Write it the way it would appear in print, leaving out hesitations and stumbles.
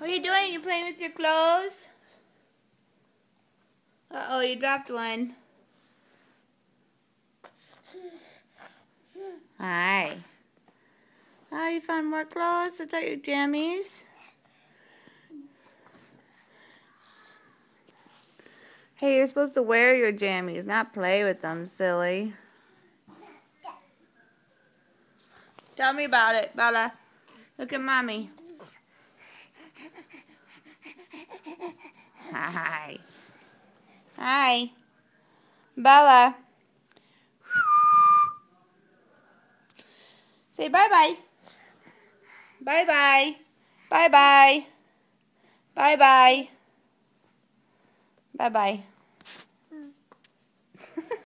What are you doing? You playing with your clothes? Uh-oh, you dropped one. Hi. Oh, you found more clothes? Is that your jammies? Hey, you're supposed to wear your jammies, not play with them, silly. Tell me about it, Bella. Look at Mommy. Hi. Hi. Bella. Say bye-bye. Bye-bye. Bye-bye. Bye-bye. Bye-bye.